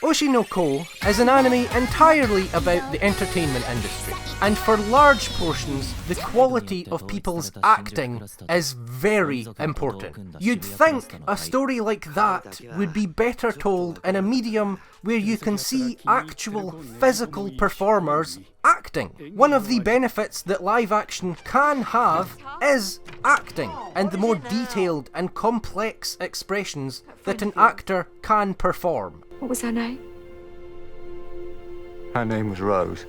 Oshi no Ko is an anime entirely about the entertainment industry, and for large portions, the quality of people's acting is very important. You'd think a story like that would be better told in a medium where you can see actual physical performers acting. One of the benefits that live action can have is acting, and the more detailed and complex expressions that an actor can perform. What was her name? Her name was Rose.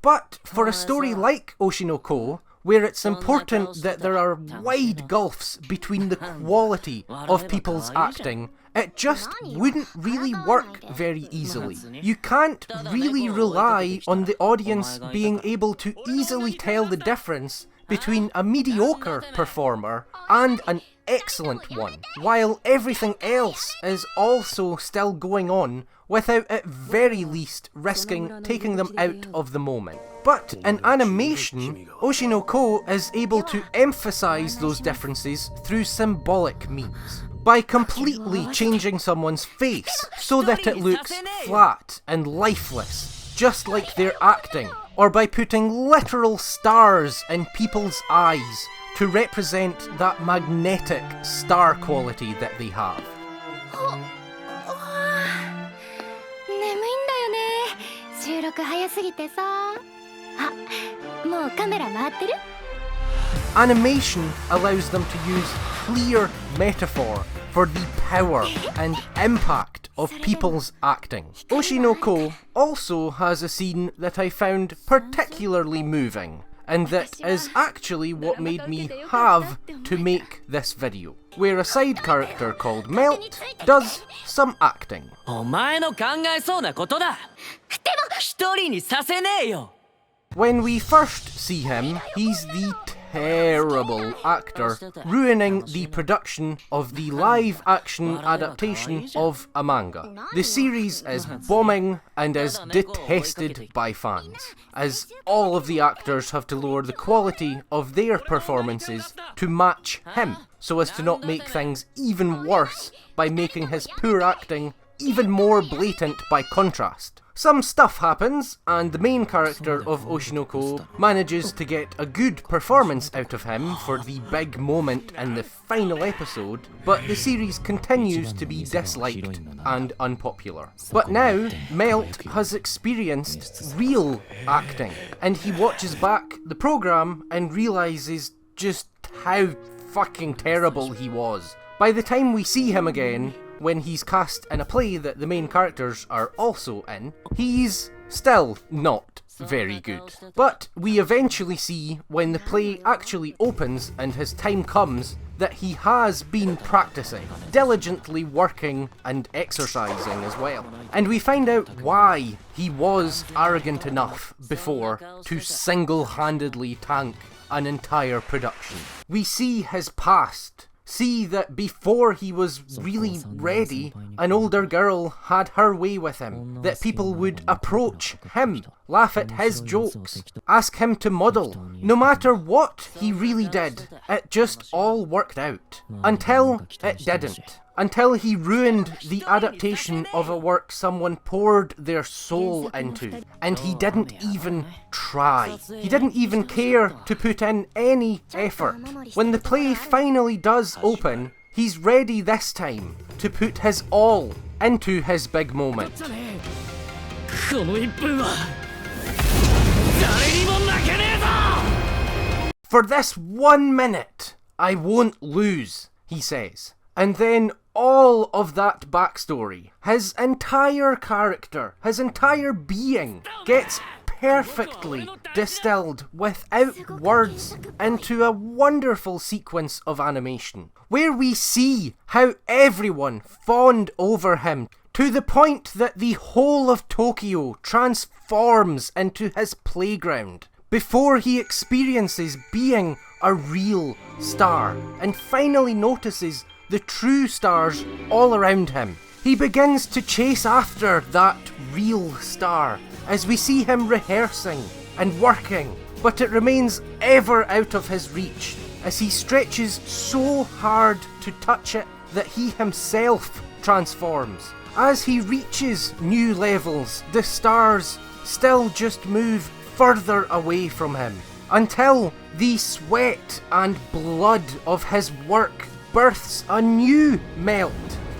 But for a story like Oshi no Ko, where it's important that there are wide gulfs between the quality of people's acting, it just wouldn't really work very easily. You can't really rely on the audience being able to easily tell the difference between a mediocre performer and an excellent one, while everything else is also still going on without at very least risking taking them out of the moment. But in animation, Oshi no Ko is able to emphasise those differences through symbolic means, by completely changing someone's face so that it looks flat and lifeless, just like they're acting, or by putting literal stars in people's eyes to represent that magnetic star quality that they have. Animation allows them to use clear metaphor for the power and impact of people's acting. Oshi no Ko also has a scene that I found particularly moving, and that is actually what made me have to make this video, where a side character called Melt does some acting. When we first see him, he's the terrible actor ruining the production of the live-action adaptation of a manga. The series is bombing and is detested by fans, as all of the actors have to lower the quality of their performances to match him, so as to not make things even worse by making his poor acting even more blatant by contrast. Some stuff happens, and the main character of Oshi no Ko manages to get a good performance out of him for the big moment in the final episode, but the series continues to be disliked and unpopular. But now, Melt has experienced real acting, and he watches back the programme and realises just how fucking terrible he was. By the time we see him again, when he's cast in a play that the main characters are also in, he's still not very good. But we eventually see, when the play actually opens and his time comes, that he has been practicing, diligently working and exercising as well. And we find out why he was arrogant enough before to single-handedly tank an entire production. We see his past. See that before he was really ready, an older girl had her way with him, that people would approach him, laugh at his jokes, ask him to model. No matter what he really did, it just all worked out. Until it didn't. Until he ruined the adaptation of a work someone poured their soul into. And he didn't even try. He didn't even care to put in any effort. When the play finally does open, he's ready this time to put his all into his big moment. For this 1 minute, I won't lose, he says. And then all of that backstory, his entire character, his entire being, gets perfectly distilled without words into a wonderful sequence of animation, where we see how everyone fawned over him to the point that the whole of Tokyo transforms into his playground before he experiences being a real star and finally notices the true stars all around him. He begins to chase after that real star as we see him rehearsing and working, but it remains ever out of his reach as he stretches so hard to touch it that he himself transforms. As he reaches new levels, the stars still just move further away from him, until the sweat and blood of his work births a new melt,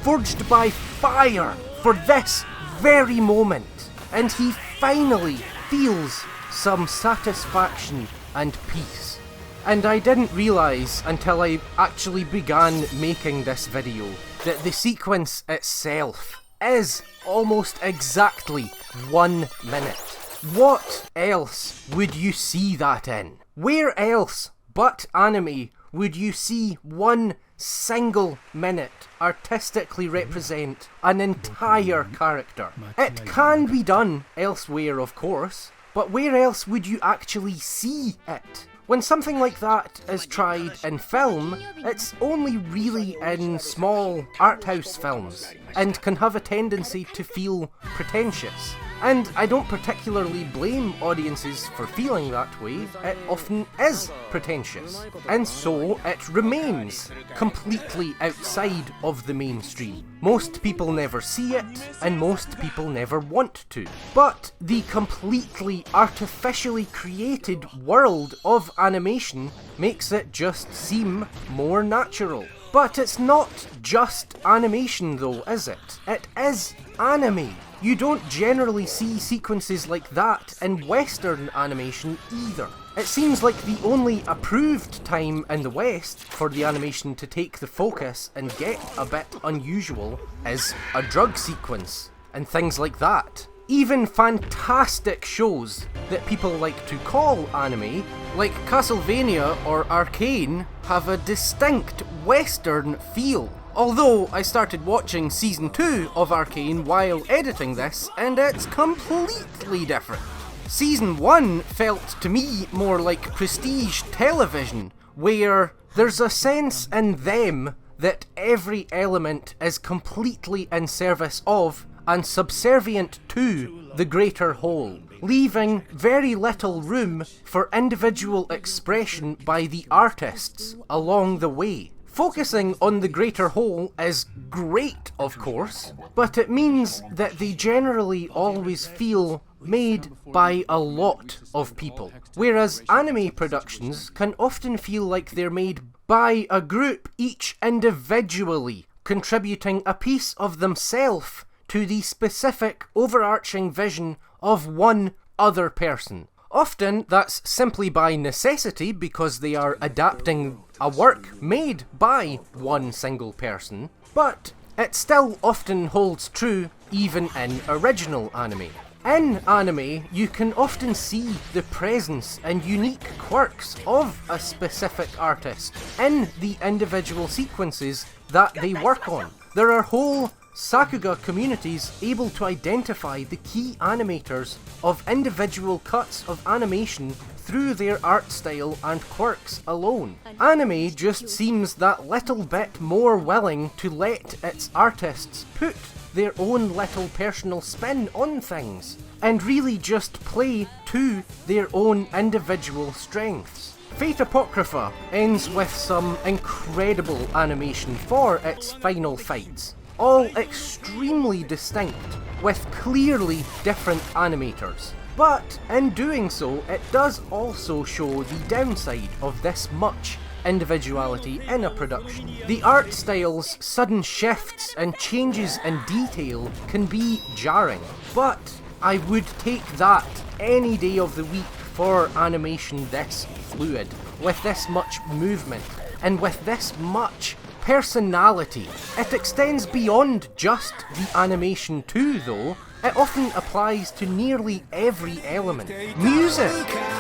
forged by fire for this very moment, and he finally feels some satisfaction and peace. And I didn't realise until I actually began making this video that the sequence itself is almost exactly 1 minute. What else would you see that in? Where else but anime would you see 1 single minute artistically represent an entire character? It can be done elsewhere, of course, but where else would you actually see it? When something like that is tried in film, it's only really in small art house films, and can have a tendency to feel pretentious. And I don't particularly blame audiences for feeling that way, it often is pretentious. And so it remains completely outside of the mainstream. Most people never see it, and most people never want to. But the completely artificially created world of animation makes it just seem more natural. But it's not just animation though, is it? It is anime. You don't generally see sequences like that in Western animation either. It seems like the only approved time in the West for the animation to take the focus and get a bit unusual is a drug sequence and things like that. Even fantastic shows that people like to call anime, like Castlevania or Arcane, have a distinct Western feel. Although I started watching season 2 of Arcane while editing this, and it's completely different. Season 1 felt to me more like prestige television, where there's a sense in them that every element is completely in service of and subservient to the greater whole, leaving very little room for individual expression by the artists along the way. Focusing on the greater whole is great, of course, but it means that they generally always feel made by a lot of people, whereas anime productions can often feel like they're made by a group, each individually contributing a piece of themselves to the specific overarching vision of one other person. Often that's simply by necessity because they are adapting a work made by one single person, but it still often holds true even in original anime. In anime, you can often see the presence and unique quirks of a specific artist in the individual sequences that they work on. There are whole Sakuga communities able to identify the key animators of individual cuts of animation through their art style and quirks alone. Anime just seems that little bit more willing to let its artists put their own little personal spin on things, and really just play to their own individual strengths. Fate Apocrypha ends with some incredible animation for its final fights, all extremely distinct, with clearly different animators. But in doing so, it does also show the downside of this much individuality in a production. The art style's sudden shifts and changes in detail can be jarring, but I would take that any day of the week for animation this fluid, with this much movement, and with this much personality. It extends beyond just the animation too, though. It often applies to nearly every element. Music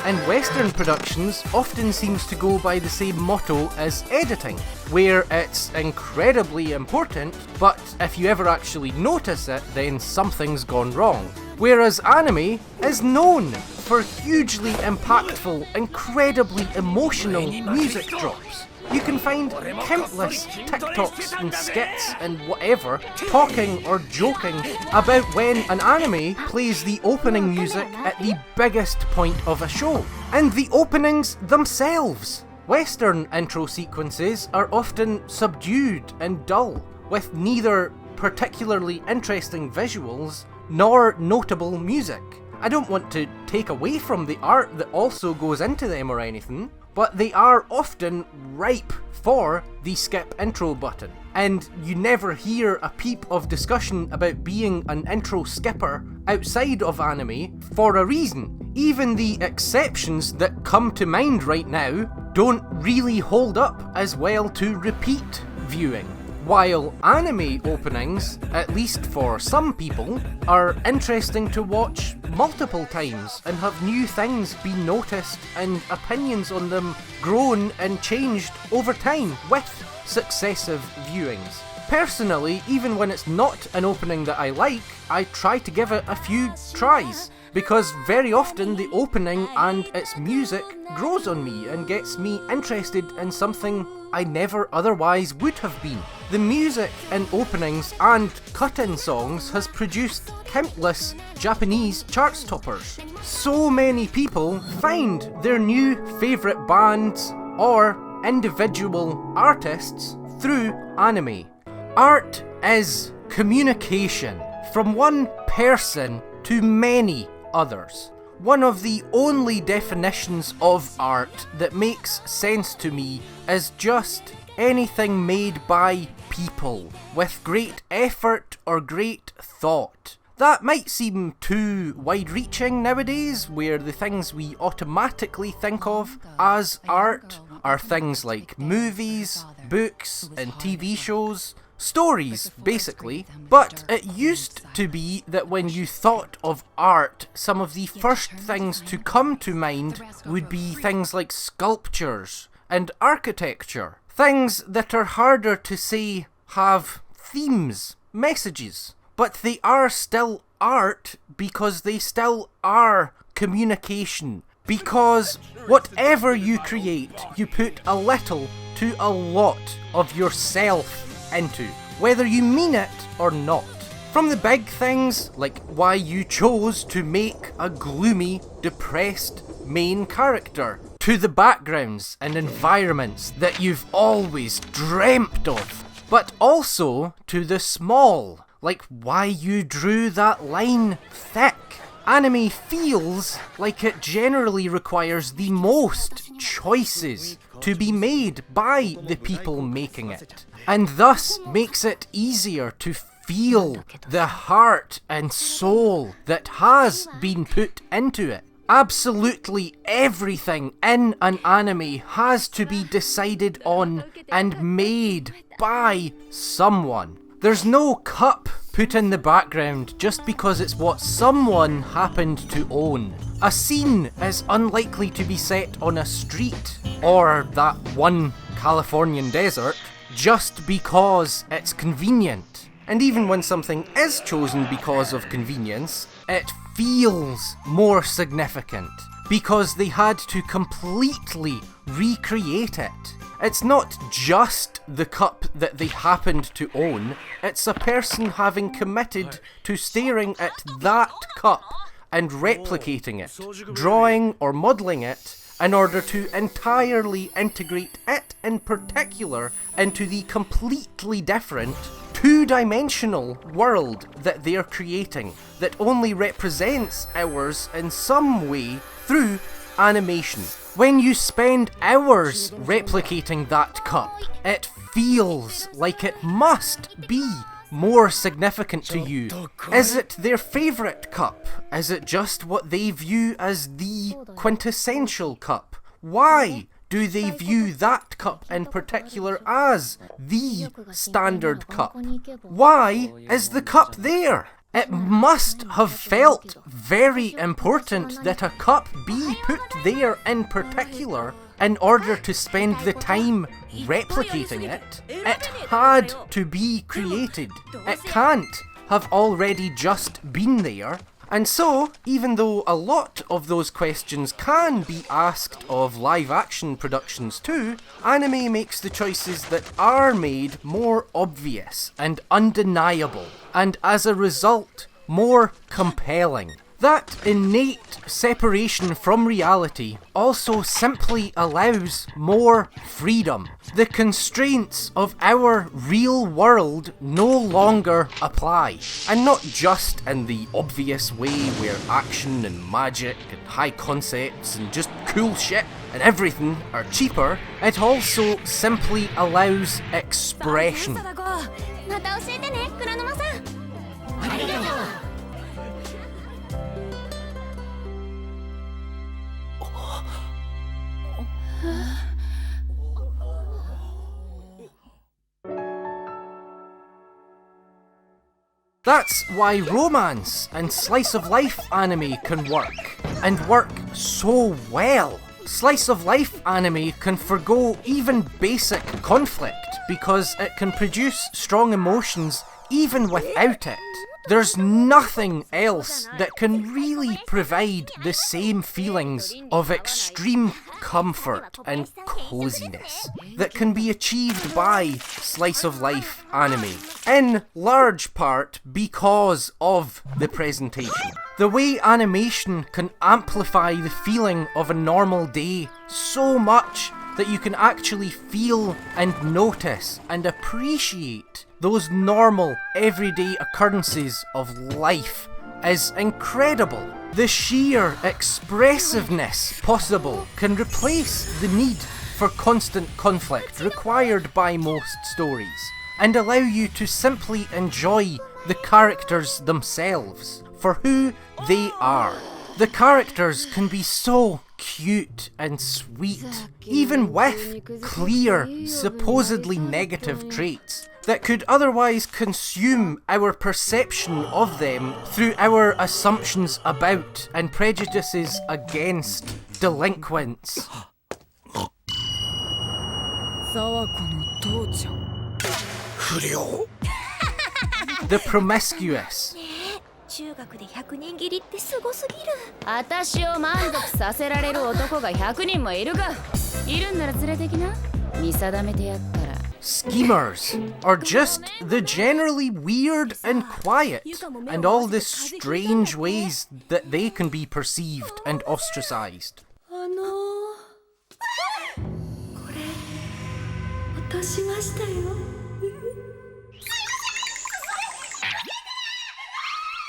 in Western productions often seems to go by the same motto as editing, where it's incredibly important, but if you ever actually notice it, then something's gone wrong. Whereas anime is known for hugely impactful, incredibly emotional music drops. You can find countless TikToks and skits and whatever talking or joking about when an anime plays the opening music at the biggest point of a show. And the openings themselves Western intro sequences are often subdued and dull, with neither particularly interesting visuals nor notable music. I don't want to take away from the art that also goes into them or anything, but they are often ripe for the skip intro button. And you never hear a peep of discussion about being an intro skipper outside of anime for a reason. Even the exceptions that come to mind right now don't really hold up as well to repeat viewing. While anime openings, at least for some people, are interesting to watch multiple times and have new things been noticed and opinions on them grown and changed over time with successive viewings. Personally, even when it's not an opening that I like, I try to give it a few tries, because very often the opening and its music grows on me and gets me interested in something I never otherwise would have been. The music in openings and cut-in songs has produced countless Japanese charts toppers. So many people find their new favourite bands or individual artists through anime. Art is communication from one person to many others. One of the only definitions of art that makes sense to me is just anything made by people with great effort or great thought. That might seem too wide-reaching nowadays, where the things we automatically think of as art are things like movies, books, and TV shows. Stories, basically. But it used to be that when you thought of art, some of the first things to come to mind would be things like sculptures and architecture. Things that are harder to say have themes, messages. But they are still art because they still are communication. Because whatever you create, you put a little to a lot of yourself into, whether you mean it or not. From the big things, like why you chose to make a gloomy, depressed main character, to the backgrounds and environments that you've always dreamt of, but also to the small, like why you drew that line thick. Anime feels like it generally requires the most choices to be made by the people making it, and thus makes it easier to feel the heart and soul that has been put into it. Absolutely everything in an anime has to be decided on and made by someone. There's no cup put in the background just because it's what someone happened to own. A scene is unlikely to be set on a street or that one Californian desert just because it's convenient. And even when something is chosen because of convenience, it feels more significant because they had to completely recreate it. It's not just the cup that they happened to own, it's a person having committed to staring at that cup and replicating it, drawing or modelling it in order to entirely integrate it in particular into the completely different two-dimensional world that they're creating that only represents ours in some way through animation. When you spend hours replicating that cup, it feels like it must be more significant to you. Is it their favourite cup? Is it just what they view as the quintessential cup? Why do they view that cup in particular as the standard cup? Why is the cup there? It must have felt very important that a cup be put there in particular in order to spend the time replicating it. It had to be created. It can't have already just been there. And so, even though a lot of those questions can be asked of live-action productions too, anime makes the choices that are made more obvious and undeniable, and as a result, more compelling. That innate separation from reality also simply allows more freedom. The constraints of our real world no longer apply. And not just in the obvious way where action and magic and high concepts and just cool shit and everything are cheaper, it also simply allows expression. That's why romance and slice of life anime can work, and work so well. Slice of life anime can forgo even basic conflict because it can produce strong emotions even without it. There's nothing else that can really provide the same feelings of extreme comfort and coziness that can be achieved by slice of life anime, in large part because of the presentation. The way animation can amplify the feeling of a normal day so much that you can actually feel and notice and appreciate those normal, everyday occurrences of life is incredible. The sheer expressiveness possible can replace the need for constant conflict required by most stories, and allow you to simply enjoy the characters themselves for who they are. The characters can be so cute and sweet, even with clear, supposedly negative traits that could otherwise consume our perception of them through our assumptions about and prejudices against delinquents. The promiscuous. 中学で100人斬りってすごすぎる。私を満足させられる男が100人もいるが、いるんなら連れてきな。見定めてやったら。Schemers are just the generally weird and quiet, and all the strange ways that they can be perceived and ostracized. これ落としましたよ。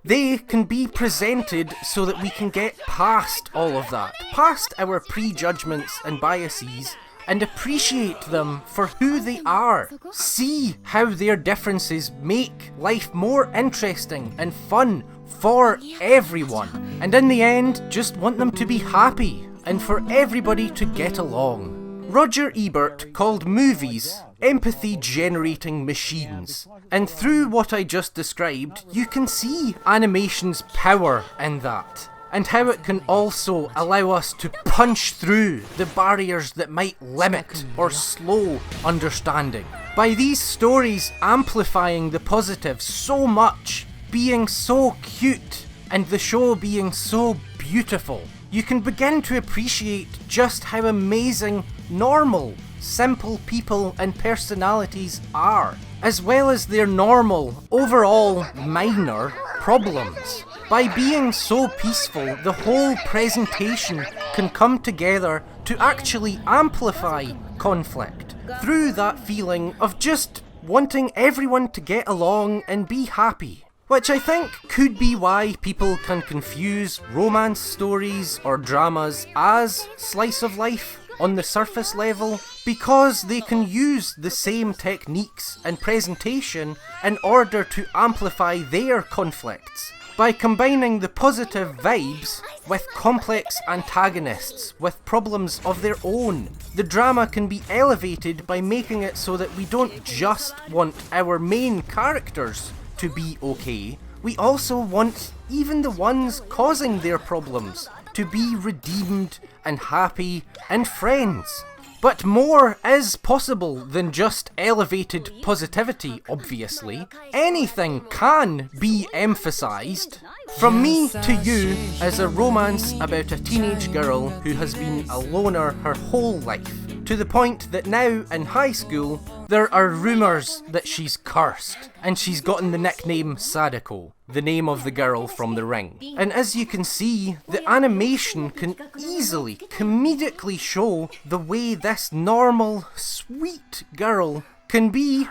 They can be presented so that we can get past all of that, past our prejudgments and biases, and appreciate them for who they are. See how their differences make life more interesting and fun for everyone. And in the end, just want them to be happy and for everybody to get along. Roger Ebert called movies empathy-generating machines, and through what I just described, you can see animation's power in that, and how it can also allow us to punch through the barriers that might limit or slow understanding. By these stories amplifying the positive so much, being so cute, and the show being so beautiful, you can begin to appreciate just how amazing normal, simple people and personalities are, as well as their normal, overall minor problems. By being so peaceful, the whole presentation can come together to actually amplify conflict through that feeling of just wanting everyone to get along and be happy. Which I think could be why people can confuse romance stories or dramas as slice of life on the surface level, because they can use the same techniques and presentation in order to amplify their conflicts. By combining the positive vibes with complex antagonists with problems of their own, the drama can be elevated by making it so that we don't just want our main characters to be okay, we also want even the ones causing their problems to be redeemed and happy and friends. But more is possible than just elevated positivity, obviously. Anything can be emphasised. From Me to You is a romance about a teenage girl who has been a loner her whole life, to to the point that now in high school there are rumours that she's cursed, and she's gotten the nickname Sadako, the name of the girl from The Ring. And as you can see, the animation can easily, comedically show the way this normal, sweet girl can be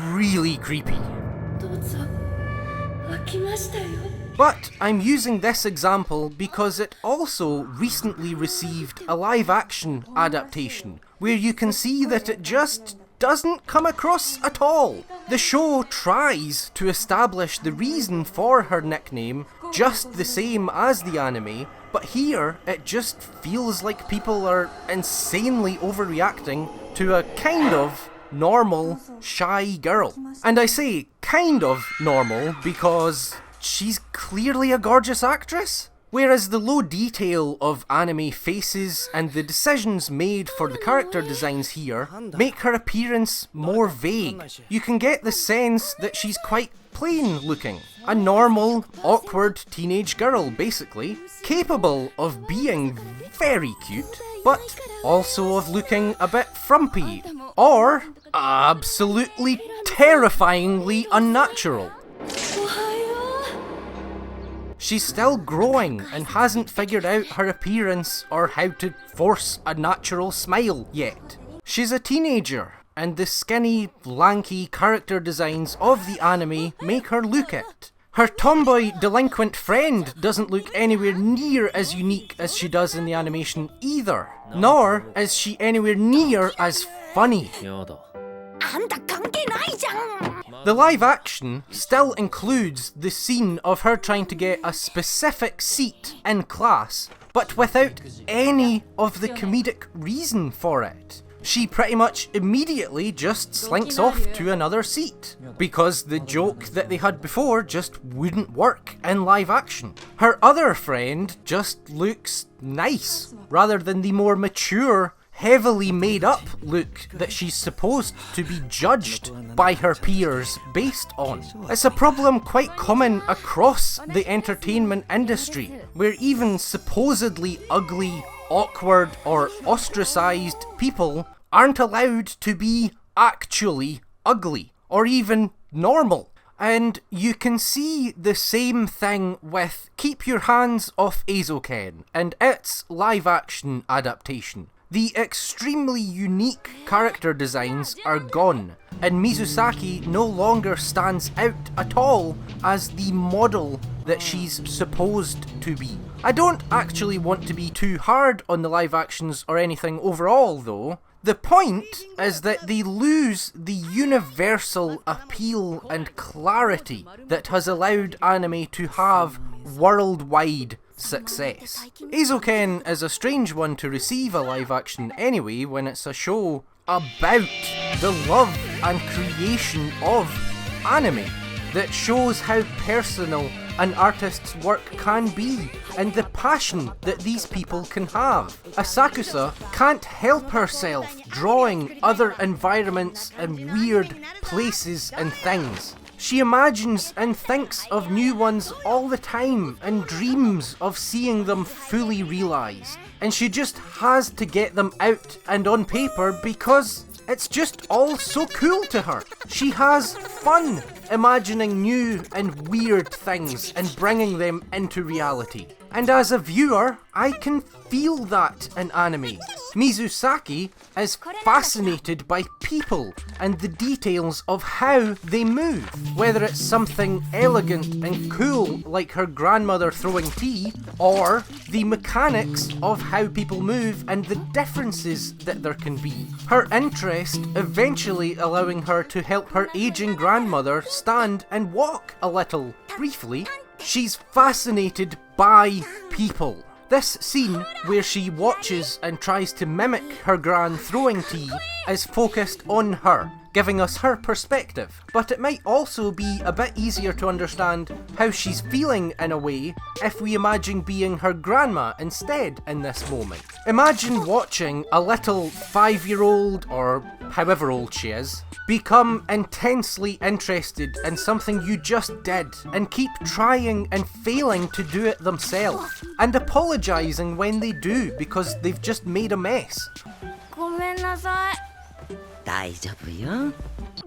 really creepy. But I'm using this example because it also recently received a live-action adaptation, where you can see that it just doesn't come across at all. The show tries to establish the reason for her nickname just the same as the anime, but here it just feels like people are insanely overreacting to a kind of normal, shy girl. And I say kind of normal because she's clearly a gorgeous actress. Whereas the low detail of anime faces and the decisions made for the character designs here make her appearance more vague. You can get the sense that she's quite plain looking. A normal, awkward teenage girl, basically, capable of being very cute, but also of looking a bit frumpy, or absolutely terrifyingly unnatural. She's still growing and hasn't figured out her appearance or how to force a natural smile yet. She's a teenager, and the skinny, lanky character designs of the anime make her look it. Her tomboy delinquent friend doesn't look anywhere near as unique as she does in the animation either, nor is she anywhere near as funny. The live action still includes the scene of her trying to get a specific seat in class, but without any of the comedic reason for it. She pretty much immediately just slinks off to another seat, because the joke that they had before just wouldn't work in live action. Her other friend just looks nice, rather than the more mature, heavily made up look that she's supposed to be judged by her peers based on. It's a problem quite common across the entertainment industry, where even supposedly ugly, awkward or ostracised people aren't allowed to be actually ugly or even normal. And you can see the same thing with Keep Your Hands Off Eizouken and its live action adaptation. The extremely unique character designs are gone, and Mizusaki no longer stands out at all as the model that she's supposed to be. I don't actually want to be too hard on the live actions or anything overall though. The point is that they lose the universal appeal and clarity that has allowed anime to have worldwide success. Eizouken is a strange one to receive a live action anyway, when it's a show about the love and creation of anime that shows how personal an artist's work can be and the passion that these people can have. Asakusa can't help herself drawing other environments and weird places and things. She imagines and thinks of new ones all the time and dreams of seeing them fully realised. And she just has to get them out and on paper because it's just all so cool to her. She has fun imagining new and weird things and bringing them into reality. And as a viewer, I can feel that in anime. Mizusaki is fascinated by people and the details of how they move. Whether it's something elegant and cool like her grandmother throwing tea, or the mechanics of how people move and the differences that there can be. Her interest eventually allowing her to help her aging grandmother stand and walk a little, briefly. She's fascinated by people. This scene, where she watches and tries to mimic her gran throwing tea, is focused on her, giving us her perspective. But it might also be a bit easier to understand how she's feeling in a way if we imagine being her grandma instead in this moment. Imagine watching a little 5-year-old, or however old she is, become intensely interested in something you just did and keep trying and failing to do it themselves, and apologising when they do because they've just made a mess. なさい。 大丈夫よ。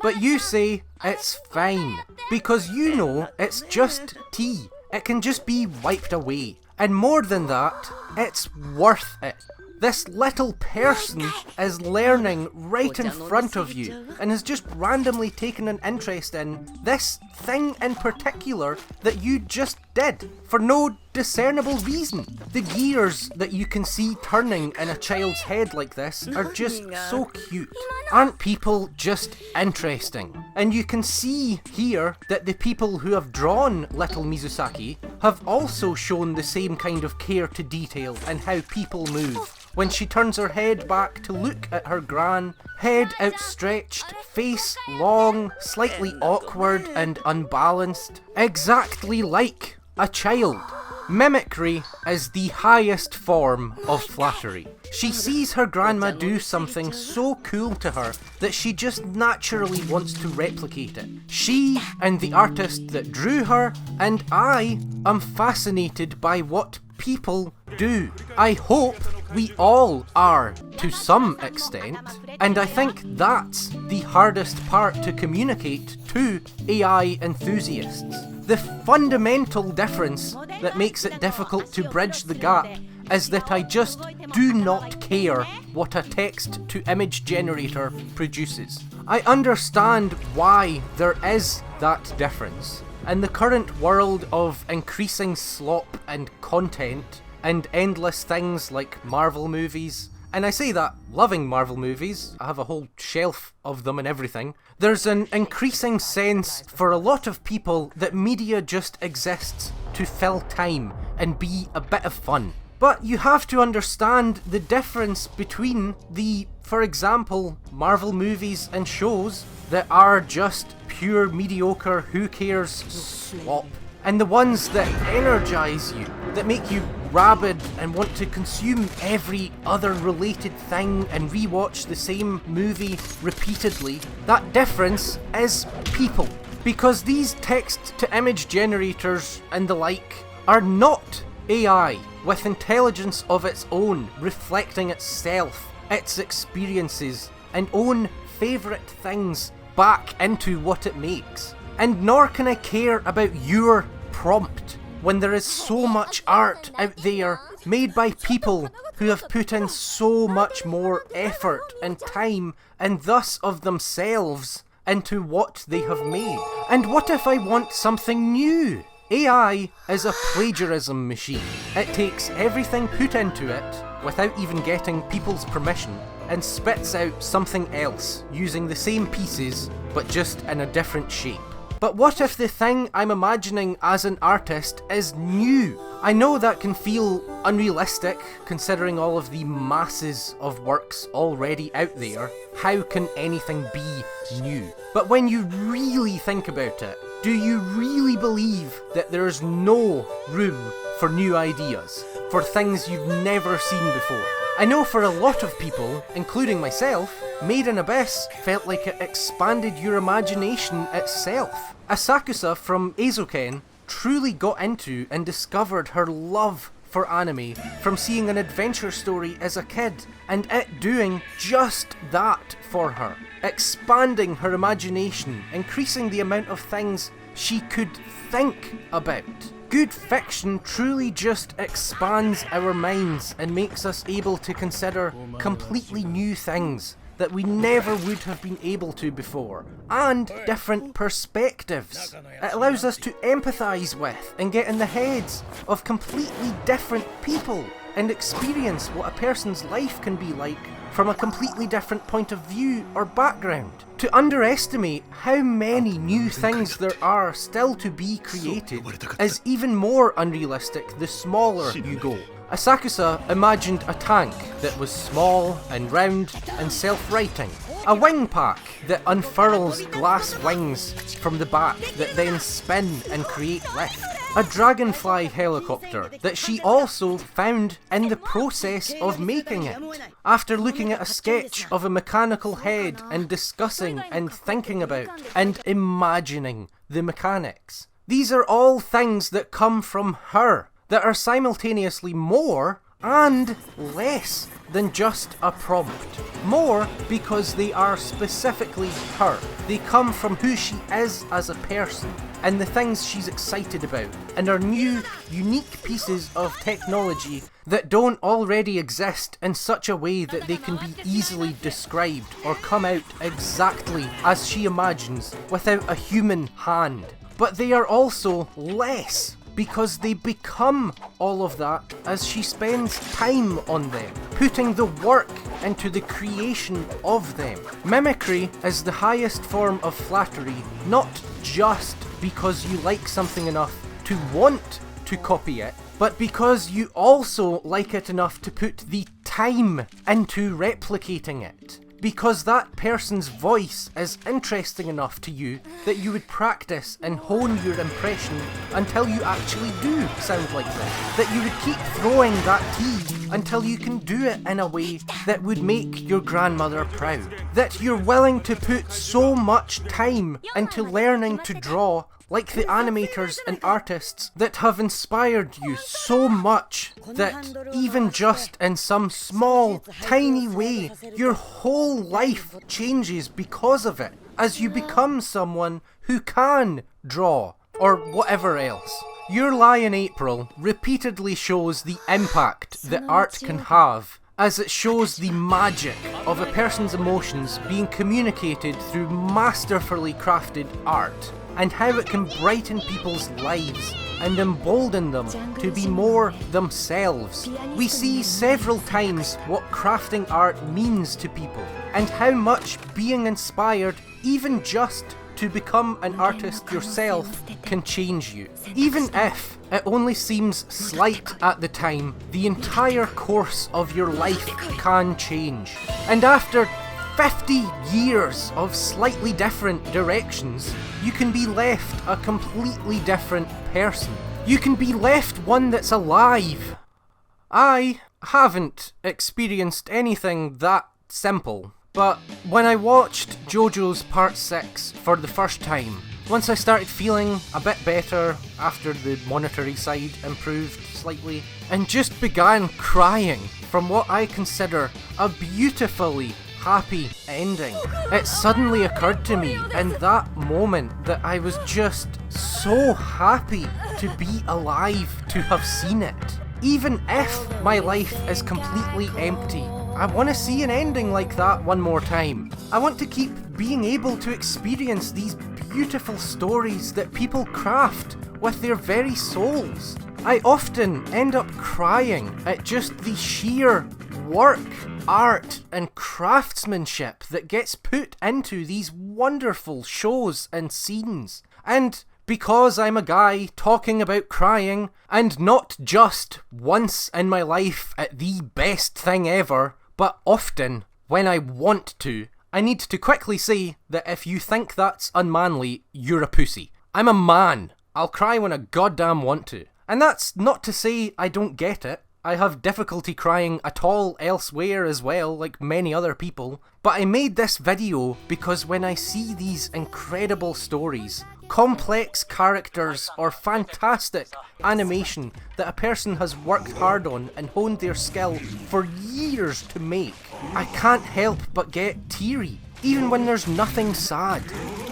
But you say it's fine, because you know it's just tea. It can just be wiped away. And more than that, it's worth it. This little person is learning right in front of you and has just randomly taken an interest in this thing in particular that you just did for no discernible reason. The gears that you can see turning in a child's head like this are just so cute. Aren't people just interesting? And you can see here that the people who have drawn little Mizusaki have also shown the same kind of care to detail in how people move. When she turns her head back to look at her gran, head outstretched, face long, slightly awkward and unbalanced, exactly like a child. Mimicry is the highest form of flattery. She sees her grandma do something so cool to her that she just naturally wants to replicate it. She and the artist that drew her and I am fascinated by what people do. I hope we all are to some extent, and I think that's the hardest part to communicate to AI enthusiasts. The fundamental difference that makes it difficult to bridge the gap is that I just do not care what a text-to-image generator produces. I understand why there is that difference. In the current world of increasing slop and content and endless things like Marvel movies, and I say that loving Marvel movies, I have a whole shelf of them and everything, there's an increasing sense for a lot of people that media just exists to fill time and be a bit of fun. But you have to understand the difference between the, for example, Marvel movies and shows that are just pure mediocre who cares slop, and the ones that energize you, that make you rabid and want to consume every other related thing and rewatch the same movie repeatedly. That difference is people, because these text-to-image generators and the like are not AI with intelligence of its own, reflecting itself, its experiences, and own favourite things back into what it makes. And nor can I care about your prompt when there is so much art out there made by people who have put in so much more effort and time and thus of themselves into what they have made. And what if I want something new? AI is a plagiarism machine. It takes everything put into it without even getting people's permission and spits out something else using the same pieces but just in a different shape. But what if the thing I'm imagining as an artist is new? I know that can feel unrealistic considering all of the masses of works already out there. How can anything be new? But when you really think about it, do you really believe that there's no room for new ideas, for things you've never seen before? I know for a lot of people, including myself, Made in Abyss felt like it expanded your imagination itself. Asakusa from Eizouken truly got into and discovered her love for anime from seeing an adventure story as a kid, and it doing just that for her. Expanding her imagination, increasing the amount of things she could think about. Good fiction truly just expands our minds and makes us able to consider completely new things that we never would have been able to before, and different perspectives. It allows us to empathise with and get in the heads of completely different people and experience what a person's life can be like from a completely different point of view or background. To underestimate how many new things there are still to be created is even more unrealistic the smaller you go. Asakusa imagined a tank that was small and round and self-righting. A wing pack that unfurls glass wings from the back that then spin and create lift. A dragonfly helicopter that she also found in the process of making it, after looking at a sketch of a mechanical head and discussing and thinking about and imagining the mechanics. These are all things that come from her, that are simultaneously more and less than just a prompt. More because they are specifically her. They come from who she is as a person and the things she's excited about, and are new, unique pieces of technology that don't already exist in such a way that they can be easily described or come out exactly as she imagines without a human hand. But they are also less because they become all of that as she spends time on them, putting the work into the creation of them. Mimicry is the highest form of flattery, not just because you like something enough to want to copy it, but because you also like it enough to put the time into replicating it. Because that person's voice is interesting enough to you that you would practice and hone your impression until you actually do sound like them. That you would keep throwing that tea until you can do it in a way that would make your grandmother proud. That you're willing to put so much time into learning to draw like the animators and artists that have inspired you so much that even just in some small, tiny way, your whole life changes because of it, as you become someone who can draw, or whatever else. Your Lie in April repeatedly shows the impact that art can have, as it shows the magic of a person's emotions being communicated through masterfully crafted art, and how it can brighten people's lives and embolden them to be more themselves. We see several times what crafting art means to people, and how much being inspired, even just to become an artist yourself, can change you. Even if it only seems slight at the time, the entire course of your life can change. And after 50 years of slightly different directions, you can be left a completely different person. You can be left one that's alive. I haven't experienced anything that simple, but when I watched JoJo's Part 6 for the first time, once I started feeling a bit better after the monetary side improved slightly, and just began crying from what I consider a beautifully happy ending, it suddenly occurred to me in that moment that I was just so happy to be alive to have seen it. Even if my life is completely empty, I want to see an ending like that one more time. I want to keep being able to experience these beautiful stories that people craft with their very souls. I often end up crying at just the sheer work, art, and craftsmanship that gets put into these wonderful shows and scenes. And because I'm a guy talking about crying, and not just once in my life at the best thing ever, but often when I want to, I need to quickly say that if you think that's unmanly, you're a pussy. I'm a man. I'll cry when I goddamn want to. And that's not to say I don't get it. I have difficulty crying at all elsewhere as well, like many other people. But I made this video because when I see these incredible stories, complex characters, or fantastic animation that a person has worked hard on and honed their skill for years to make, I can't help but get teary, even when there's nothing sad.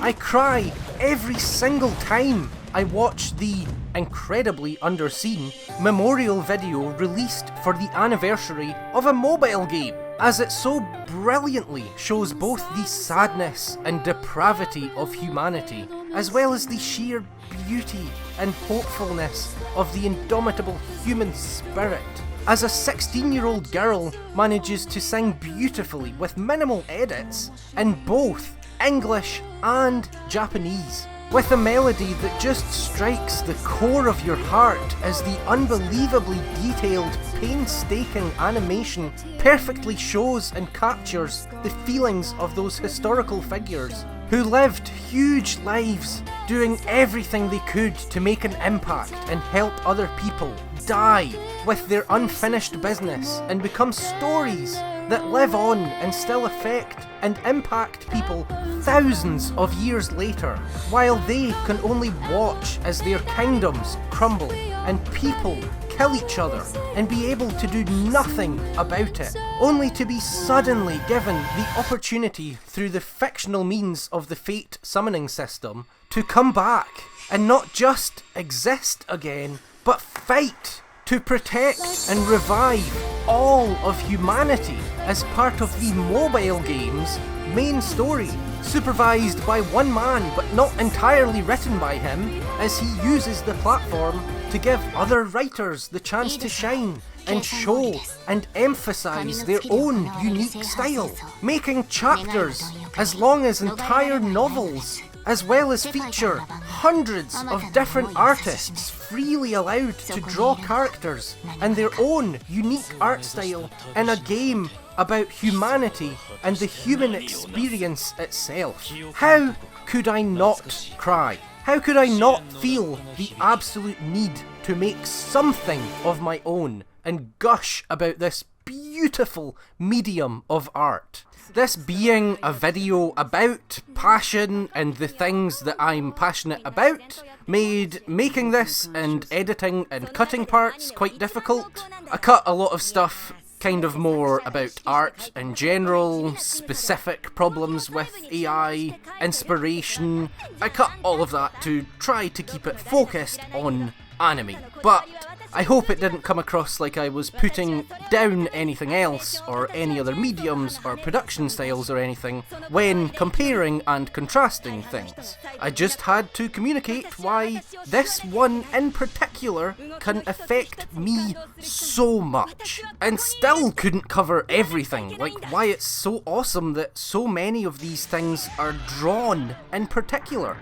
I cry every single time I watch the incredibly underseen memorial video released for the anniversary of a mobile game, as it so brilliantly shows both the sadness and depravity of humanity, as well as the sheer beauty and hopefulness of the indomitable human spirit, as a 16-year-old girl manages to sing beautifully with minimal edits in both English and Japanese, with a melody that just strikes the core of your heart as the unbelievably detailed, painstaking animation perfectly shows and captures the feelings of those historical figures who lived huge lives, doing everything they could to make an impact and help other people, die with their unfinished business and become stories that live on and still affect and impact people thousands of years later, while they can only watch as their kingdoms crumble and people kill each other and be able to do nothing about it, only to be suddenly given the opportunity through the fictional means of the fate summoning system to come back and not just exist again, but fight to protect and revive all of humanity as part of the mobile game's main story, supervised by one man but not entirely written by him, as he uses the platform to give other writers the chance to shine and show and emphasize their own unique style, making chapters as long as entire novels, as well as feature hundreds of different artists freely allowed to draw characters and their own unique art style in a game about humanity and the human experience itself. How could I not cry? How could I not feel the absolute need to make something of my own and gush about this beautiful medium of art? This being a video about passion and the things that I'm passionate about made making this and editing and cutting parts quite difficult. I cut a lot of stuff kind of more about art in general, specific problems with AI, inspiration. I cut all of that to try to keep it focused on anime, but I hope it didn't come across like I was putting down anything else or any other mediums or production styles or anything when comparing and contrasting things. I just had to communicate why this one in particular can affect me so much, and still couldn't cover everything, like why it's so awesome that so many of these things are drawn in particular.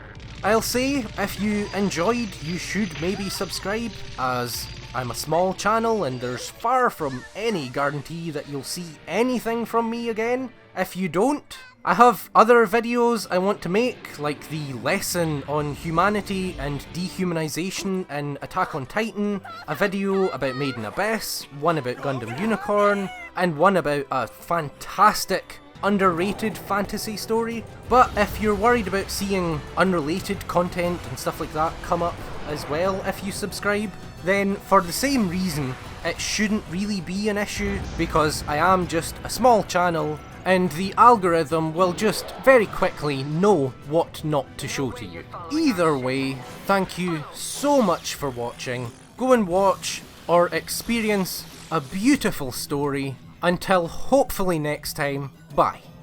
I'll say, if you enjoyed, you should maybe subscribe, as I'm a small channel and there's far from any guarantee that you'll see anything from me again. If you don't, I have other videos I want to make, like the lesson on humanity and dehumanization in Attack on Titan, a video about Made in Abyss, one about Gundam Unicorn, and one about a fantastic underrated fantasy story. But if you're worried about seeing unrelated content and stuff like that come up as well if you subscribe, then for the same reason it shouldn't really be an issue, because I am just a small channel and the algorithm will just very quickly know what not to show to you. Either way, thank you so much for watching. Go and watch or experience a beautiful story. Until hopefully next time, bye.